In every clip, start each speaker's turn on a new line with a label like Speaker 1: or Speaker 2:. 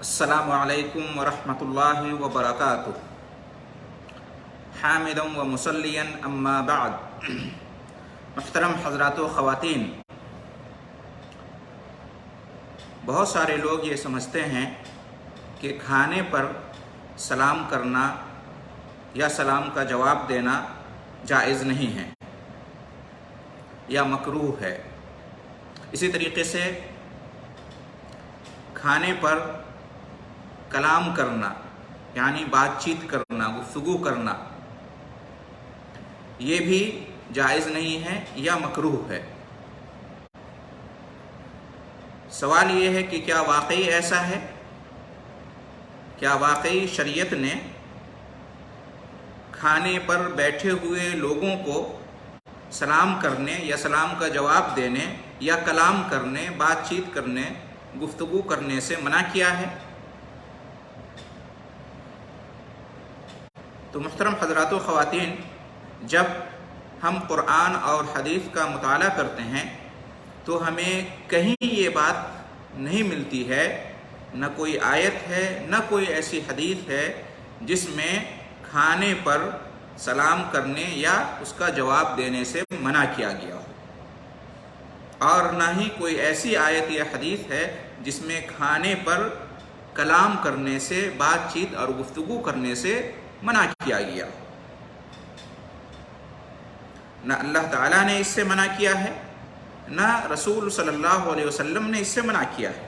Speaker 1: السلام علیکم ورحمۃ اللہ وبرکاتہ حامدا و مسلیا اما بعد محترم حضرات و خواتین، بہت سارے لوگ یہ سمجھتے ہیں کہ کھانے پر سلام کرنا یا سلام کا جواب دینا جائز نہیں ہے یا مکروہ ہے۔ اسی طریقے سے کھانے پر کلام کرنا یعنی بات چیت کرنا، گفتگو کرنا، یہ بھی جائز نہیں ہے یا مکروہ ہے۔ سوال یہ ہے کہ کیا واقعی ایسا ہے؟ کیا واقعی شریعت نے کھانے پر بیٹھے ہوئے لوگوں کو سلام کرنے یا سلام کا جواب دینے یا کلام کرنے، بات چیت کرنے، گفتگو کرنے سے منع کیا ہے؟ تو محترم حضرات و خواتین، جب ہم قرآن اور حدیث کا مطالعہ کرتے ہیں تو ہمیں کہیں یہ بات نہیں ملتی ہے، نہ کوئی آیت ہے نہ کوئی ایسی حدیث ہے جس میں کھانے پر سلام کرنے یا اس کا جواب دینے سے منع کیا گیا ہو، اور نہ ہی کوئی ایسی آیت یا حدیث ہے جس میں کھانے پر کلام کرنے سے، بات چیت اور گفتگو کرنے سے منع کیا گیا۔ نہ اللہ تعالیٰ نے اس سے منع کیا ہے، نہ رسول صلی اللہ علیہ وسلم نے اس سے منع کیا ہے۔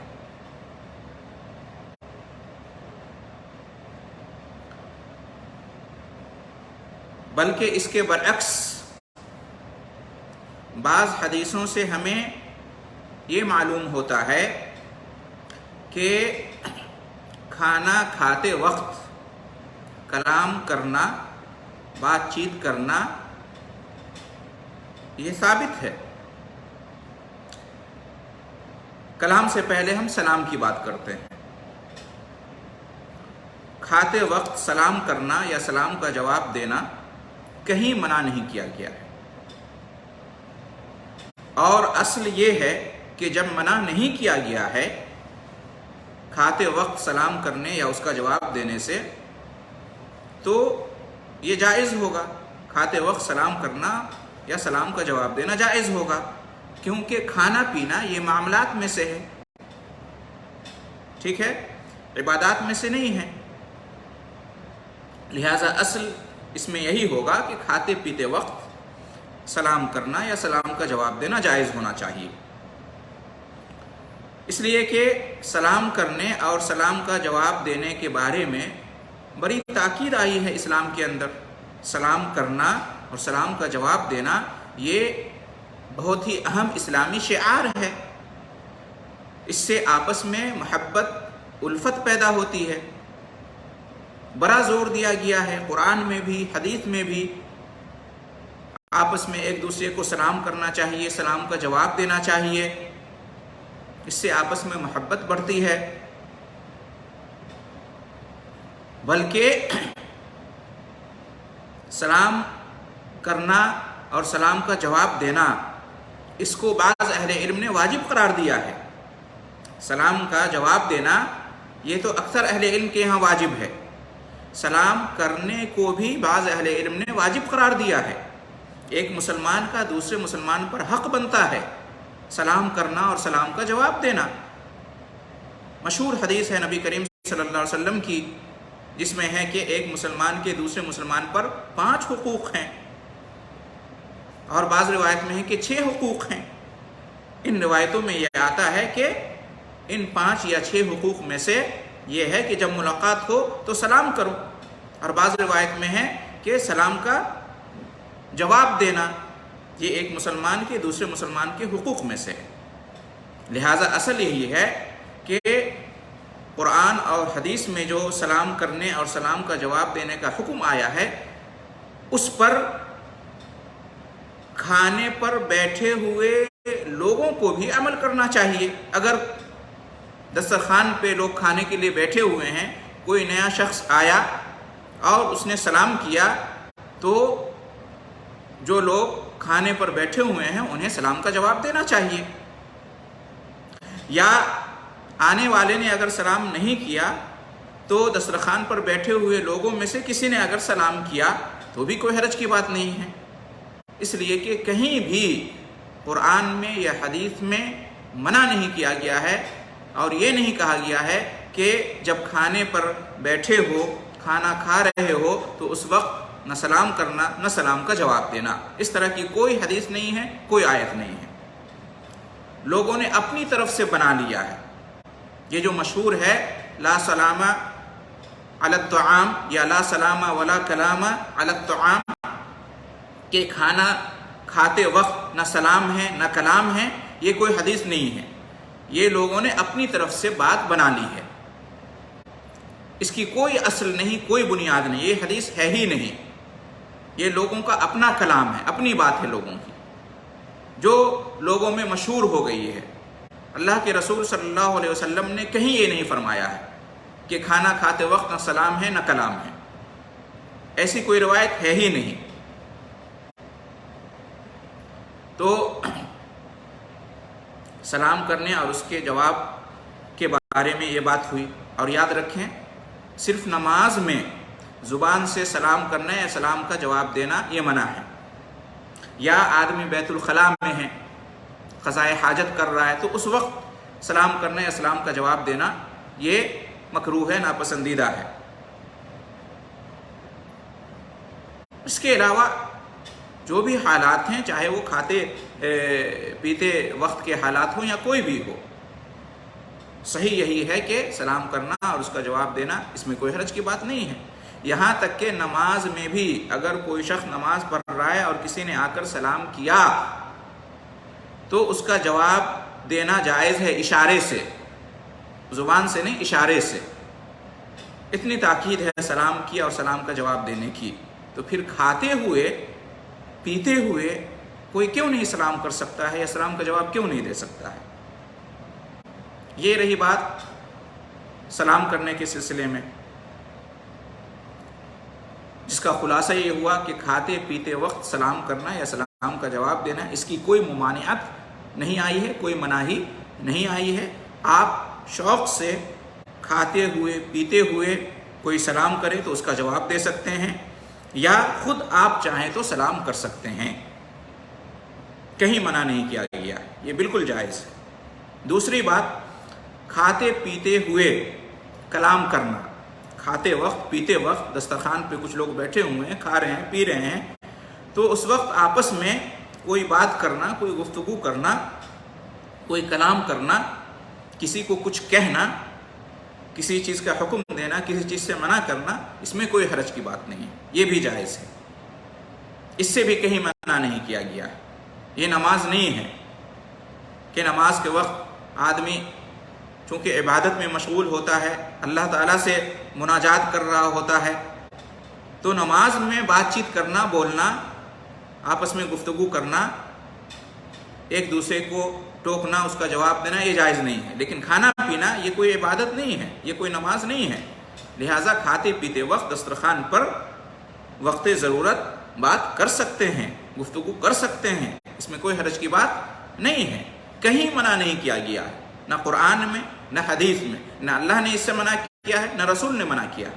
Speaker 1: بلکہ اس کے برعکس بعض حدیثوں سے ہمیں یہ معلوم ہوتا ہے کہ کھانا کھاتے وقت کلام کرنا، بات چیت کرنا یہ ثابت ہے۔ کلام سے پہلے ہم سلام کی بات کرتے ہیں، کھاتے وقت سلام کرنا یا سلام کا جواب دینا کہیں منع نہیں کیا گیا ہے، اور اصل یہ ہے کہ جب منع نہیں کیا گیا ہے کھاتے وقت سلام کرنے یا اس کا جواب دینے سے، تو یہ جائز ہوگا۔ کھاتے وقت سلام کرنا یا سلام کا جواب دینا جائز ہوگا، کیونکہ کھانا پینا یہ معاملات میں سے ہے، ٹھیک ہے، عبادات میں سے نہیں ہے۔ لہٰذا اصل اس میں یہی ہوگا کہ کھاتے پیتے وقت سلام کرنا یا سلام کا جواب دینا جائز ہونا چاہیے، اس لیے کہ سلام کرنے اور سلام کا جواب دینے کے بارے میں بڑی تاکید آئی ہے اسلام کے اندر۔ سلام کرنا اور سلام کا جواب دینا یہ بہت ہی اہم اسلامی شعار ہے۔ اس سے آپس میں محبت، الفت پیدا ہوتی ہے۔ بڑا زور دیا گیا ہے قرآن میں بھی، حدیث میں بھی، آپس میں ایک دوسرے کو سلام کرنا چاہیے، سلام کا جواب دینا چاہیے، اس سے آپس میں محبت بڑھتی ہے۔ بلکہ سلام کرنا اور سلام کا جواب دینا، اس کو بعض اہل علم نے واجب قرار دیا ہے۔ سلام کا جواب دینا یہ تو اکثر اہل علم کے یہاں واجب ہے، سلام کرنے کو بھی بعض اہل علم نے واجب قرار دیا ہے۔ ایک مسلمان کا دوسرے مسلمان پر حق بنتا ہے سلام کرنا اور سلام کا جواب دینا۔ مشہور حدیث ہے نبی کریم صلی اللہ علیہ وسلم کی، جس میں ہے کہ ایک مسلمان کے دوسرے مسلمان پر 5 حقوق ہیں، اور بعض روایت میں ہے کہ 6 حقوق ہیں۔ ان روایتوں میں یہ آتا ہے کہ ان 5 یا 6 حقوق میں سے یہ ہے کہ جب ملاقات ہو تو سلام کرو، اور بعض روایت میں ہے کہ سلام کا جواب دینا، یہ ایک مسلمان کے دوسرے مسلمان کے حقوق میں سے ہے۔ لہٰذا اصل یہی ہے کہ قرآن اور حدیث میں جو سلام کرنے اور سلام کا جواب دینے کا حکم آیا ہے، اس پر کھانے پر بیٹھے ہوئے لوگوں کو بھی عمل کرنا چاہیے۔ اگر دسترخوان پہ لوگ کھانے کے لیے بیٹھے ہوئے ہیں، کوئی نیا شخص آیا اور اس نے سلام کیا، تو جو لوگ کھانے پر بیٹھے ہوئے ہیں انہیں سلام کا جواب دینا چاہیے۔ یا آنے والے نے اگر سلام نہیں کیا تو دسترخوان پر بیٹھے ہوئے لوگوں میں سے کسی نے اگر سلام کیا تو بھی کوئی حرج کی بات نہیں ہے، اس لیے کہ کہیں بھی قرآن میں یا حدیث میں منع نہیں کیا گیا ہے اور یہ نہیں کہا گیا ہے کہ جب کھانے پر بیٹھے ہو، کھانا کھا رہے ہو تو اس وقت نہ سلام کرنا نہ سلام کا جواب دینا۔ اس طرح کی کوئی حدیث نہیں ہے، کوئی آیت نہیں ہے، لوگوں نے اپنی طرف سے بنا لیا ہے۔ یہ جو مشہور ہے لا سلام علی الطعام یا لا سلام ولا کلام علی الطعام، کہ کھانا کھاتے وقت نہ سلام ہے نہ کلام ہے، یہ کوئی حدیث نہیں ہے، یہ لوگوں نے اپنی طرف سے بات بنا لی ہے، اس کی کوئی اصل نہیں، کوئی بنیاد نہیں، یہ حدیث ہے ہی نہیں، یہ لوگوں کا اپنا کلام ہے، اپنی بات ہے لوگوں کی جو لوگوں میں مشہور ہو گئی ہے۔ اللہ کے رسول صلی اللہ علیہ وسلم نے کہیں یہ نہیں فرمایا ہے کہ کھانا کھاتے وقت نہ سلام ہے نہ کلام ہے، ایسی کوئی روایت ہے ہی نہیں۔ تو سلام کرنے اور اس کے جواب کے بارے میں یہ بات ہوئی، اور یاد رکھیں صرف نماز میں زبان سے سلام کرنا یا سلام کا جواب دینا یہ منع ہے، یا آدمی بیت الخلاء میں ہے، قضائے حاجت کر رہا ہے تو اس وقت سلام کرنا یا سلام کا جواب دینا یہ مکروہ ہے، ناپسندیدہ ہے۔ اس کے علاوہ جو بھی حالات ہیں، چاہے وہ کھاتے پیتے وقت کے حالات ہوں یا کوئی بھی ہو، صحیح یہی ہے کہ سلام کرنا اور اس کا جواب دینا، اس میں کوئی حرج کی بات نہیں ہے۔ یہاں تک کہ نماز میں بھی اگر کوئی شخص نماز پڑھ رہا ہے اور کسی نے آ کر سلام کیا تو اس کا جواب دینا جائز ہے، اشارے سے، زبان سے نہیں، اشارے سے۔ اتنی تاکید ہے سلام کی اور سلام کا جواب دینے کی، تو پھر کھاتے ہوئے پیتے ہوئے کوئی کیوں نہیں سلام کر سکتا ہے یا سلام کا جواب کیوں نہیں دے سکتا ہے؟ یہ رہی بات سلام کرنے کے سلسلے میں، جس کا خلاصہ یہ ہوا کہ کھاتے پیتے وقت سلام کرنا یا سلام کا جواب دینا، اس کی کوئی ممانعت نہیں آئی ہے، کوئی مناہی نہیں آئی ہے۔ آپ شوق سے کھاتے ہوئے پیتے ہوئے کوئی سلام کرے تو اس کا جواب دے سکتے ہیں، یا خود آپ چاہیں تو سلام کر سکتے ہیں، کہیں منع نہیں کیا گیا، یہ بالکل جائز ہے۔ دوسری بات، کھاتے پیتے ہوئے کلام کرنا، کھاتے وقت پیتے وقت دسترخوان پہ کچھ لوگ بیٹھے ہوئے ہیں، کھا رہے ہیں پی رہے ہیں، تو اس وقت آپس میں کوئی بات کرنا، کوئی گفتگو کرنا، کوئی کلام کرنا، کسی کو کچھ کہنا، کسی چیز کا حکم دینا، کسی چیز سے منع کرنا، اس میں کوئی حرج کی بات نہیں ہے، یہ بھی جائز ہے، اس سے بھی کہیں منع نہیں کیا گیا ہے۔ یہ نماز نہیں ہے کہ نماز کے وقت آدمی چونکہ عبادت میں مشغول ہوتا ہے، اللہ تعالیٰ سے مناجات کر رہا ہوتا ہے، تو نماز میں بات چیت کرنا، بولنا، آپس میں گفتگو کرنا، ایک دوسرے کو ٹوکنا، اس کا جواب دینا، یہ جائز نہیں ہے۔ لیکن کھانا پینا یہ کوئی عبادت نہیں ہے، یہ کوئی نماز نہیں ہے، لہٰذا کھاتے پیتے وقت دسترخوان پر وقت ضرورت بات کر سکتے ہیں، گفتگو کر سکتے ہیں، اس میں کوئی حرج کی بات نہیں ہے، کہیں منع نہیں کیا گیا ہے، نہ قرآن میں نہ حدیث میں، نہ اللہ نے اس سے منع کیا ہے نہ رسول نے منع کیا،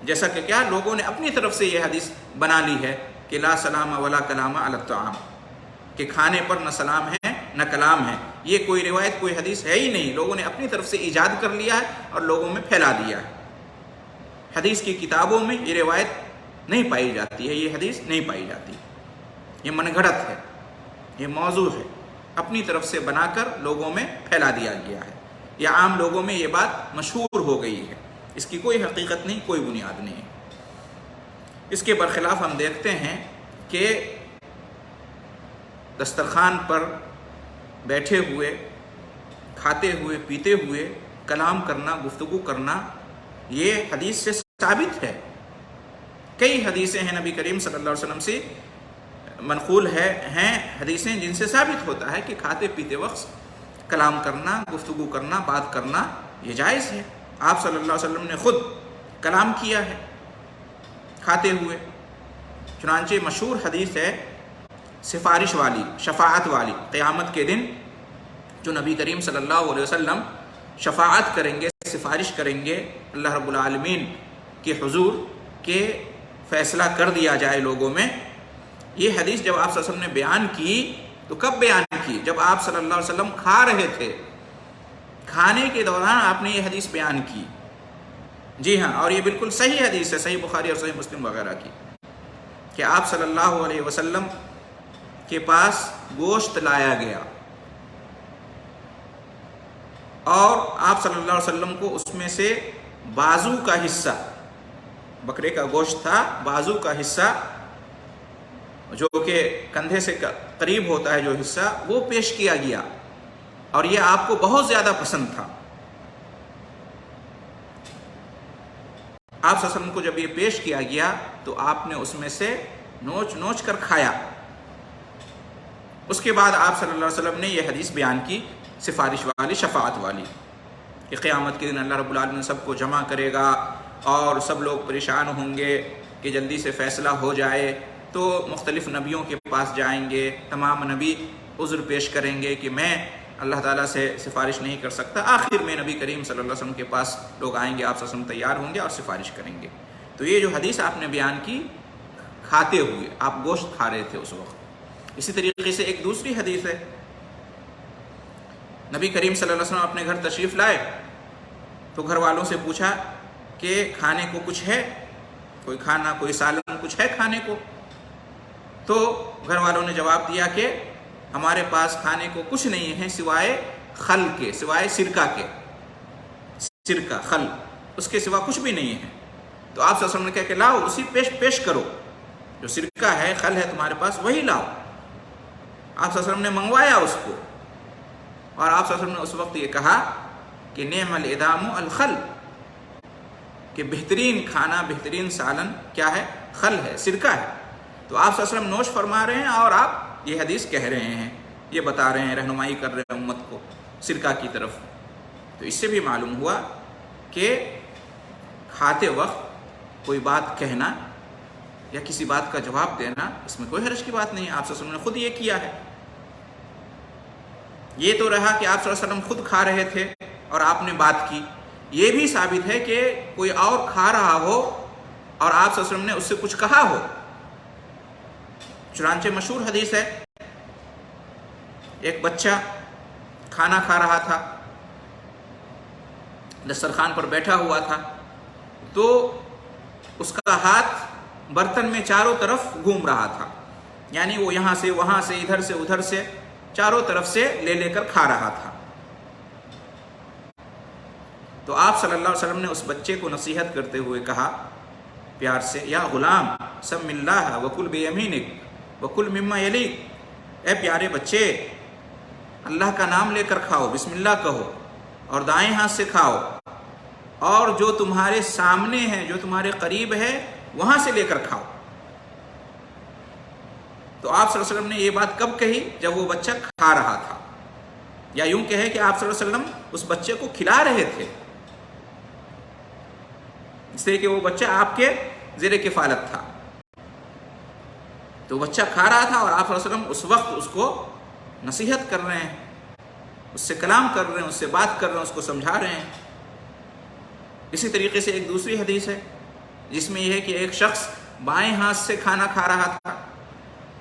Speaker 1: جیسا کہ کیا لوگوں نے اپنی طرف سے یہ حدیث بنا لی ہے کہ لا سلام ولا کلام علی الطعام، کہ کھانے پر نہ سلام ہے نہ کلام ہے، یہ کوئی روایت کوئی حدیث ہے ہی نہیں، لوگوں نے اپنی طرف سے ایجاد کر لیا ہے اور لوگوں میں پھیلا دیا ہے۔ حدیث کی کتابوں میں یہ روایت نہیں پائی جاتی ہے، یہ حدیث نہیں پائی جاتی، یہ من گھڑت ہے، یہ موضوع ہے، اپنی طرف سے بنا کر لوگوں میں پھیلا دیا گیا ہے، یا عام لوگوں میں یہ بات مشہور ہو گئی ہے، اس کی کوئی حقیقت نہیں، کوئی بنیاد نہیں ہے۔ اس کے برخلاف ہم دیکھتے ہیں کہ دسترخوان پر بیٹھے ہوئے کھاتے ہوئے پیتے ہوئے کلام کرنا، گفتگو کرنا، یہ حدیث سے ثابت ہے، کئی حدیثیں ہیں نبی کریم صلی اللہ علیہ وسلم سے منقول ہیں حدیثیں جن سے ثابت ہوتا ہے کہ کھاتے پیتے وقت کلام کرنا، گفتگو کرنا، بات کرنا یہ جائز ہے۔ آپ صلی اللہ علیہ وسلم نے خود کلام کیا ہے کھاتے ہوئے، چنانچہ مشہور حدیث ہے سفارش والی، شفاعت والی، قیامت کے دن جو نبی کریم صلی اللہ علیہ وسلم شفاعت کریں گے، سفارش کریں گے اللہ رب العالمین کے حضور کہ فیصلہ کر دیا جائے لوگوں میں. یہ حدیث جب آپ صلی اللہ علیہ وسلم نے بیان کی تو کب بیان کی؟ جب آپ صلی اللہ علیہ وسلم کھا رہے تھے، کھانے کے دوران آپ نے یہ حدیث بیان کی. جی ہاں، اور یہ بالکل صحیح حدیث ہے، صحیح بخاری اور صحیح مسلم وغیرہ کی، کہ آپ صلی اللہ علیہ وسلم کے پاس گوشت لایا گیا اور آپ صلی اللہ علیہ وسلم کو اس میں سے بازو کا حصہ، بکرے کا گوشت تھا، بازو کا حصہ جو کہ کندھے سے قریب ہوتا ہے جو حصہ، وہ پیش کیا گیا اور یہ آپ کو بہت زیادہ پسند تھا. آپ صلی اللہ علیہ وسلم کو جب یہ پیش کیا گیا تو آپ نے اس میں سے نوچ نوچ کر کھایا. اس کے بعد آپ صلی اللہ علیہ وسلم نے یہ حدیث بیان کی، سفارش والی، شفاعت والی، کہ قیامت کے دن اللہ رب العالمین سب کو جمع کرے گا اور سب لوگ پریشان ہوں گے کہ جلدی سے فیصلہ ہو جائے. تو مختلف نبیوں کے پاس جائیں گے، تمام نبی عذر پیش کریں گے کہ میں اللہ تعالیٰ سے سفارش نہیں کر سکتا. آخر میں نبی کریم صلی اللہ علیہ وسلم کے پاس لوگ آئیں گے، آپ صلی اللہ علیہ وسلم تیار ہوں گے اور سفارش کریں گے. تو یہ جو حدیث آپ نے بیان کی کھاتے ہوئے، آپ گوشت کھا رہے تھے اس وقت. اسی طریقے سے ایک دوسری حدیث ہے، نبی کریم صلی اللہ علیہ وسلم اپنے گھر تشریف لائے تو گھر والوں سے پوچھا کہ کھانے کو کچھ ہے، کوئی کھانا، کوئی سالن کچھ ہے کھانے کو؟ تو گھر والوں نے جواب دیا کہ ہمارے پاس کھانے کو کچھ نہیں ہے سوائے خل کے، سوائے سرکہ کے، سرکہ، خل، اس کے سوا کچھ بھی نہیں ہے. تو آپ صلی اللہ علیہ وسلم نے کہا کہ لاؤ، اسی پیش کرو، جو سرکہ ہے، خل ہے تمہارے پاس، وہی لاؤ. آپ صلی اللہ علیہ وسلم نے منگوایا اس کو، اور آپ صلی اللہ علیہ وسلم نے اس وقت یہ کہا کہ نعم الادام الخل، کہ بہترین کھانا، بہترین سالن کیا ہے؟ خل ہے، سرکہ ہے. تو آپ صلی اللہ علیہ وسلم نوش فرما رہے ہیں اور آپ یہ حدیث کہہ رہے ہیں، یہ بتا رہے ہیں، رہنمائی کر رہے ہیں امت کو سرکہ کی طرف. تو اس سے بھی معلوم ہوا کہ کھاتے وقت کوئی بات کہنا یا کسی بات کا جواب دینا، اس میں کوئی حرج کی بات نہیں ہے. آپ صلی اللہ علیہ وسلم نے خود یہ کیا ہے. یہ تو رہا کہ آپ صلی اللہ علیہ وسلم خود کھا رہے تھے اور آپ نے بات کی. یہ بھی ثابت ہے کہ کوئی اور کھا رہا ہو اور آپ صلی اللہ علیہ وسلم نے اس سے کچھ کہا ہو. چنانچہ مشہور حدیث ہے، ایک بچہ کھانا کھا رہا تھا، دسترخوان پر بیٹھا ہوا تھا، تو اس کا ہاتھ برتن میں چاروں طرف گھوم رہا تھا، یعنی وہ یہاں سے وہاں سے، ادھر سے ادھر سے، چاروں طرف سے لے کر کھا رہا تھا. تو آپ صلی اللہ علیہ وسلم نے اس بچے کو نصیحت کرتے ہوئے کہا پیار سے، یا غلام سم اللہ وکل بیمینک وکل مما یلیک، اے پیارے بچے، اللہ کا نام لے کر کھاؤ، بسم اللہ کہو اور دائیں ہاتھ سے کھاؤ، اور جو تمہارے سامنے ہے، جو تمہارے قریب ہے، وہاں سے لے کر کھاؤ. تو آپ صلی اللہ علیہ وسلم نے یہ بات کب کہی؟ جب وہ بچہ کھا رہا تھا، یا یوں کہے کہ آپ صلی اللہ علیہ وسلم اس بچے کو کھلا رہے تھے، اس لیے کہ وہ بچہ آپ کے زیر کفالت تھا. تو بچہ کھا رہا تھا اور آپ صلی اللہ علیہ وسلم اس وقت اس کو نصیحت کر رہے ہیں، اس سے کلام کر رہے ہیں، اس سے بات کر رہے ہیں، اس کو سمجھا رہے ہیں. اسی طریقے سے ایک دوسری حدیث ہے جس میں یہ ہے کہ ایک شخص بائیں ہاتھ سے کھانا کھا رہا تھا.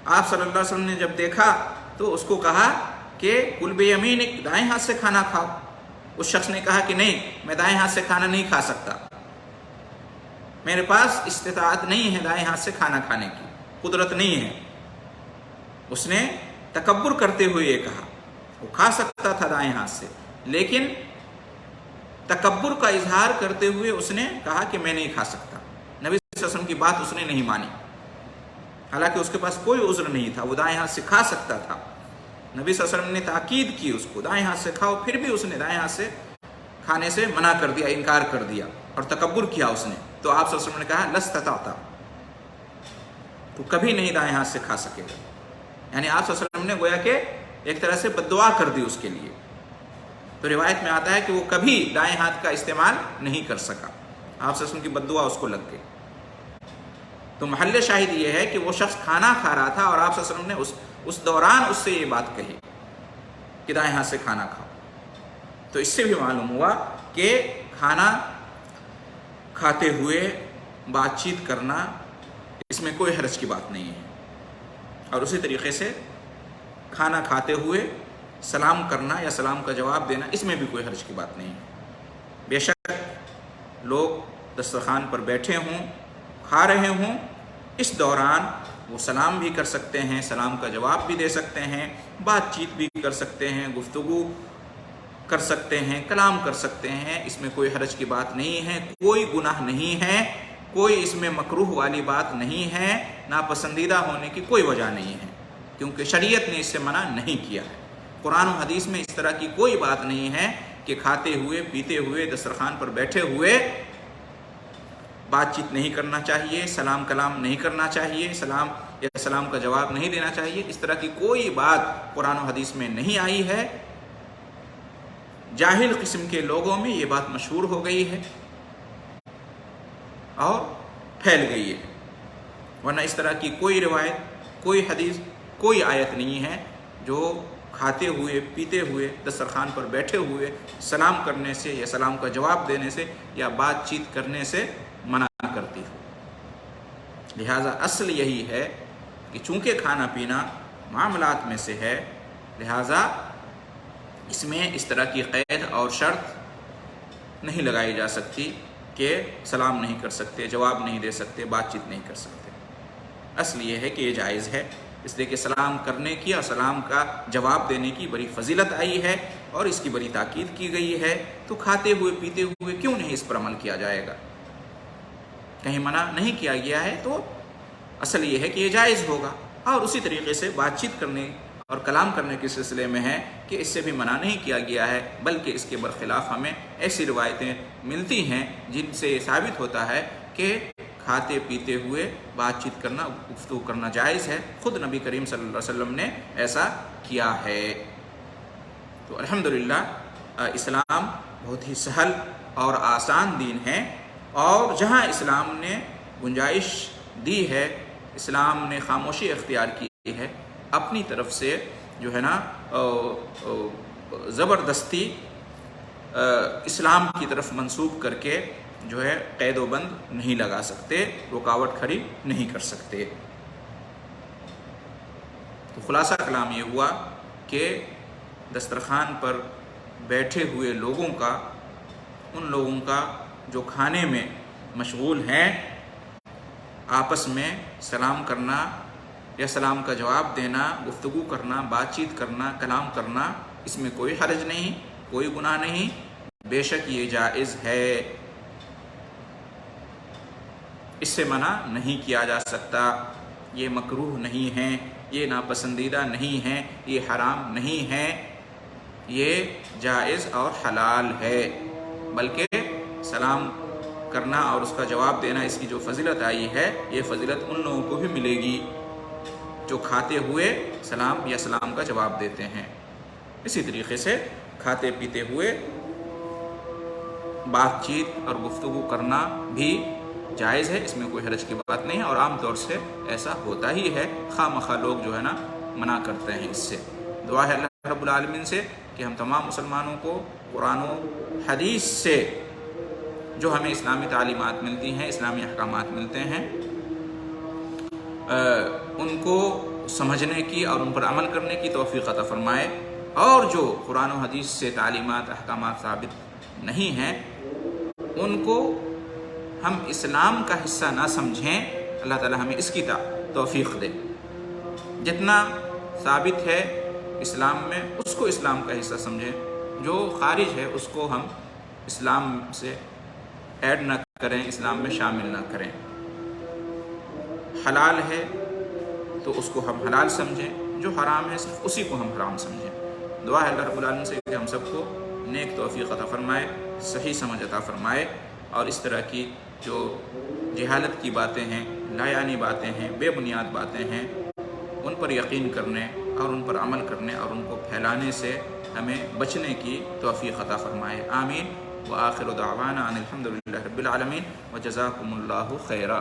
Speaker 1: آپ صلی اللہ علیہ وسلم نے جب دیکھا تو اس کو کہا کہ کل بیمینک، دائیں ہاتھ سے کھانا کھاؤ. اس شخص نے کہا کہ نہیں، میں دائیں ہاتھ سے کھانا نہیں کھا سکتا، میرے پاس استطاعت نہیں ہے دائیں ہاتھ سے کھانا کھانے کی، قدرت نہیں ہے. اس نے تکبر کرتے ہوئے یہ کہا. وہ کھا سکتا تھا دائیں ہاتھ سے، لیکن تکبر کا اظہار کرتے ہوئے اس نے کہا کہ میں نہیں کھا سکتا. نبی صلی اللہ علیہ وسلم کی بات اس نے نہیں مانی، حالانکہ اس کے پاس کوئی عذر نہیں تھا، وہ دائیں ہاتھ سے کھا سکتا تھا. نبی صلی اللہ علیہ وسلم نے تاکید کی اس کو، دائیں ہاتھ سے کھاؤ، پھر بھی اس نے دائیں ہاتھ سے کھانے سے منع کر دیا، انکار کر دیا اور تکبر کیا اس نے. تو آپ صلی اللہ علیہ وسلم نے کہا لستطعت، تو کبھی نہیں دائیں ہاتھ سے کھا سکے گا. یعنی آپ صلی اللہ علیہ وسلم نے گویا کہ ایک طرح سے بددعا کر دی اس کے لیے. تو روایت میں آتا ہے کہ وہ کبھی دائیں ہاتھ کا استعمال نہیں کر سکا، آپ صلی اللہ علیہ وسلم کی بددعا اس کو لگ گئی. تو محل شاہد یہ ہے کہ وہ شخص کھانا کھا رہا تھا اور آپ صلی اللہ علیہ وسلم نے اس دوران اس سے یہ بات کہی. کہ دائیں ہاتھ سے کھانا کھاؤ۔ تو اس سے بھی معلوم ہوا کہ کھانا کھاتے ہوئے بات چیت کرنا اس میں کوئی حرج کی بات نہیں ہے، اور اسی طریقے سے کھانا کھاتے ہوئے سلام کرنا یا سلام کا جواب دینا اس میں بھی کوئی حرج کی بات نہیں ہے۔ بے شک لوگ دسترخوان پر بیٹھے ہوں، کھا رہے ہوں، اس دوران وہ سلام بھی کر سکتے ہیں، سلام کا جواب بھی دے سکتے ہیں، بات چیت بھی کر سکتے ہیں، گفتگو کر سکتے ہیں، کلام کر سکتے ہیں، اس میں کوئی حرج کی بات نہیں ہے، کوئی گناہ نہیں ہے، کوئی اس میں مکروہ والی بات نہیں ہے، ناپسندیدہ ہونے کی کوئی وجہ نہیں ہے، کیونکہ شریعت نے اس سے منع نہیں کیا ہے۔ قرآن و حدیث میں اس طرح کی کوئی بات نہیں ہے کہ کھاتے ہوئے پیتے ہوئے دسترخوان پر بیٹھے ہوئے بات چیت نہیں کرنا چاہیے، سلام کلام نہیں کرنا چاہیے، سلام یا سلام کا جواب نہیں دینا چاہیے، اس طرح کی کوئی بات قرآن و حدیث میں نہیں آئی ہے۔ جاہل قسم کے لوگوں میں یہ بات مشہور ہو گئی ہے اور پھیل گئی ہے، ورنہ اس طرح کی کوئی روایت، کوئی حدیث، کوئی آیت نہیں ہے جو کھاتے ہوئے پیتے ہوئے دسترخوان پر بیٹھے ہوئے سلام کرنے سے یا سلام کا جواب دینے سے یا بات چیت کرنے سے منع کرتی ہو۔ لہٰذا اصل یہی ہے کہ چونکہ کھانا پینا معاملات میں سے ہے، لہٰذا اس میں اس طرح کی قید اور شرط نہیں لگائی جا سکتی کہ سلام نہیں کر سکتے، جواب نہیں دے سکتے، بات چیت نہیں کر سکتے۔ اصل یہ ہے کہ یہ جائز ہے، اس لیے کہ سلام کرنے کی اور سلام کا جواب دینے کی بڑی فضیلت آئی ہے اور اس کی بڑی تاکید کی گئی ہے، تو کھاتے ہوئے پیتے ہوئے کیوں نہیں اس پر عمل کیا جائے گا؟ کہیں منع نہیں کیا گیا ہے تو اصل یہ ہے کہ یہ جائز ہوگا۔ اور اسی طریقے سے بات چیت کرنے اور کلام کرنے کے سلسلے میں ہے کہ اس سے بھی منع نہیں کیا گیا ہے، بلکہ اس کے برخلاف ہمیں ایسی روایتیں ملتی ہیں جن سے یہ ثابت ہوتا ہے کہ کھاتے پیتے ہوئے بات چیت کرنا، گفتگو کرنا جائز ہے۔ خود نبی کریم صلی اللہ علیہ وسلم نے ایسا کیا ہے۔ تو الحمدللہ اسلام بہت ہی سہل اور آسان دین ہے، اور جہاں اسلام نے گنجائش دی ہے، اسلام نے خاموشی اختیار کی ہے، اپنی طرف سے جو ہے نا زبردستی اسلام کی طرف منسوب کر کے جو ہے قید و بند نہیں لگا سکتے، رکاوٹ کھڑی نہیں کر سکتے۔ تو خلاصہ کلام یہ ہوا کہ دسترخوان پر بیٹھے ہوئے لوگوں کا، ان لوگوں کا جو کھانے میں مشغول ہیں، آپس میں سلام کرنا یا سلام کا جواب دینا، گفتگو کرنا، بات چیت کرنا، کلام کرنا، اس میں کوئی حرج نہیں، کوئی گناہ نہیں، بے شک یہ جائز ہے، اس سے منع نہیں کیا جا سکتا، یہ مکروہ نہیں ہے، یہ ناپسندیدہ نہیں ہے، یہ حرام نہیں ہے، یہ جائز اور حلال ہے۔ بلکہ سلام کرنا اور اس کا جواب دینا، اس کی جو فضیلت آئی ہے، یہ فضیلت ان لوگوں کو بھی ملے گی جو کھاتے ہوئے سلام یا سلام کا جواب دیتے ہیں۔ اسی طریقے سے کھاتے پیتے ہوئے بات چیت اور گفتگو کرنا بھی جائز ہے، اس میں کوئی حرج کی بات نہیں ہے، اور عام طور سے ایسا ہوتا ہی ہے، خواہ مخواہ لوگ جو ہے نا منع کرتے ہیں اس سے۔ دعا ہے اللہ رب العالمین سے کہ ہم تمام مسلمانوں کو قرآن و حدیث سے جو ہمیں اسلامی تعلیمات ملتی ہیں، اسلامی احکامات ملتے ہیں، ان کو سمجھنے کی اور ان پر عمل کرنے کی توفیق عطا فرمائے، اور جو قرآن و حدیث سے تعلیمات احکامات ثابت نہیں ہیں ان کو ہم اسلام کا حصہ نہ سمجھیں، اللہ تعالی ہمیں اس کی توفیق دے۔ جتنا ثابت ہے اسلام میں اس کو اسلام کا حصہ سمجھیں، جو خارج ہے اس کو ہم اسلام سے ایڈ نہ کریں، اسلام میں شامل نہ کریں۔ حلال ہے تو اس کو ہم حلال سمجھیں، جو حرام ہے صرف اسی کو ہم حرام سمجھیں۔ دعا ہے اللہ رب العالمین سے کہ ہم سب کو نیک توفیق عطا فرمائے، صحیح سمجھ عطا فرمائے، اور اس طرح کی جو جہالت کی باتیں ہیں، لا یعنی باتیں ہیں، بے بنیاد باتیں ہیں، ان پر یقین کرنے اور ان پر عمل کرنے اور ان کو پھیلانے سے ہمیں بچنے کی توفیق عطا فرمائے۔ آمین۔ وآخر دعوانا ان الحمد للہ رب العالمین، وجزاکم اللہ خیرا۔